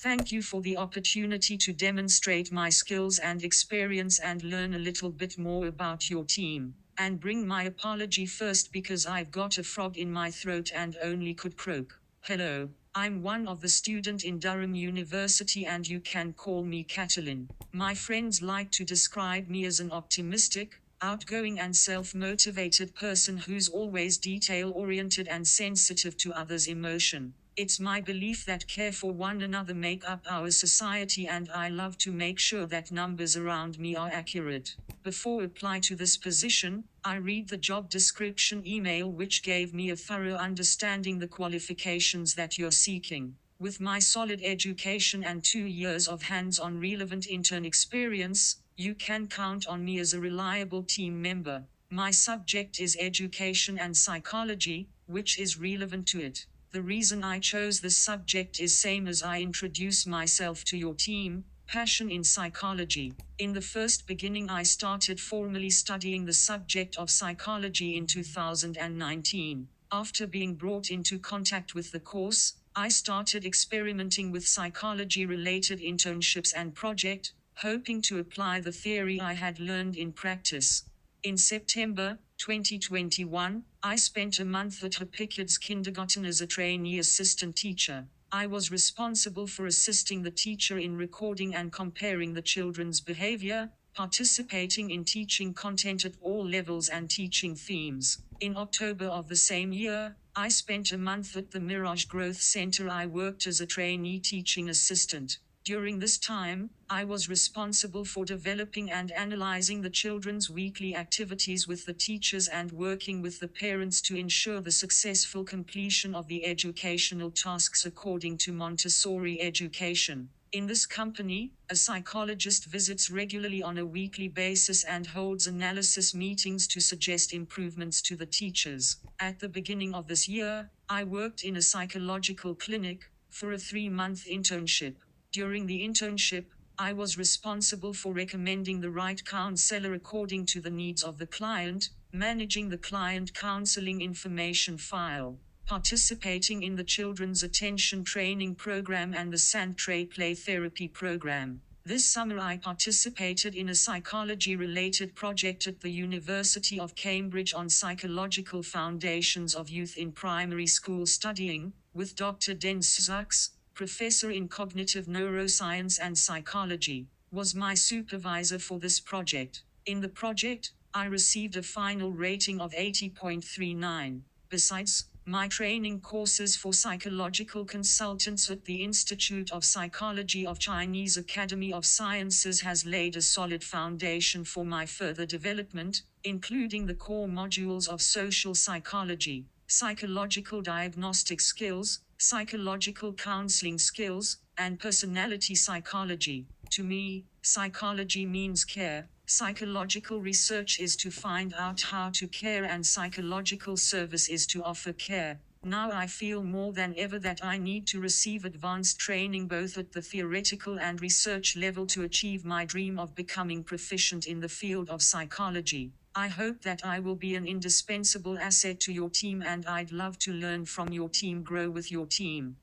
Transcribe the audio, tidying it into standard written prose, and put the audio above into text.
Thank you for the opportunity to demonstrate my skills and experience and learn a little bit more about your team. And bring my apology first because I've got a frog in my throat and only could croak. Hello, I'm one of the students in Durham University and you can call me Katelyn. My friends like to describe me as an optimistic, outgoing and self-motivated person who's always detail-oriented and sensitive to others' emotion. It's my belief that care for one another make up our society and I love to make sure that numbers around me are accurate. Before apply to this position, I read the job description email which gave me a thorough understanding the qualifications that you're seeking. With my solid education and 2 years of hands-on relevant intern experience, you can count on me as a reliable team member. My subject is education and psychology, which is relevant to it. The reason I chose this subject is same as I introduce myself to your team, passion in psychology. In the first beginning I started formally studying the subject of psychology in 2019. After being brought into contact with the course, I started experimenting with psychology-related internships and projects, hoping to apply the theory I had learned in practice. In September 2021, I spent a month at Pickard's kindergarten as a trainee assistant teacher. I was responsible for assisting the teacher in recording and comparing the children's behavior, participating in teaching content at all levels and teaching themes. In October of the same year, I spent a month at the Mirage Growth Center. I worked as a trainee teaching assistant. During this time, I was responsible for developing and analyzing the children's weekly activities with the teachers and working with the parents to ensure the successful completion of the educational tasks according to Montessori education. In this company, a psychologist visits regularly on a weekly basis and holds analysis meetings to suggest improvements to the teachers. At the beginning of this year, I worked in a psychological clinic for a 3-month internship. During the internship, I was responsible for recommending the right counselor according to the needs of the client, managing the client counseling information file, participating in the Children's Attention Training Program and the Sand-Tray Play Therapy Program. This summer I participated in a psychology-related project at the University of Cambridge on psychological foundations of youth in primary school studying, with Dr. Den Sachs, professor in cognitive neuroscience and psychology, was my supervisor for this project. In the project, I received a final rating of 80.39. Besides, my training courses for psychological consultants at the Institute of Psychology of Chinese Academy of Sciences has laid a solid foundation for my further development, including the core modules of social psychology, psychological diagnostic skills, psychological counseling skills, and personality psychology. To me, psychology means care. Psychological research is to find out how to care and psychological service is to offer care. Now I feel more than ever that I need to receive advanced training both at the theoretical and research level to achieve my dream of becoming proficient in the field of psychology. I hope that I will be an indispensable asset to your team and I'd love to learn from your team, grow with your team.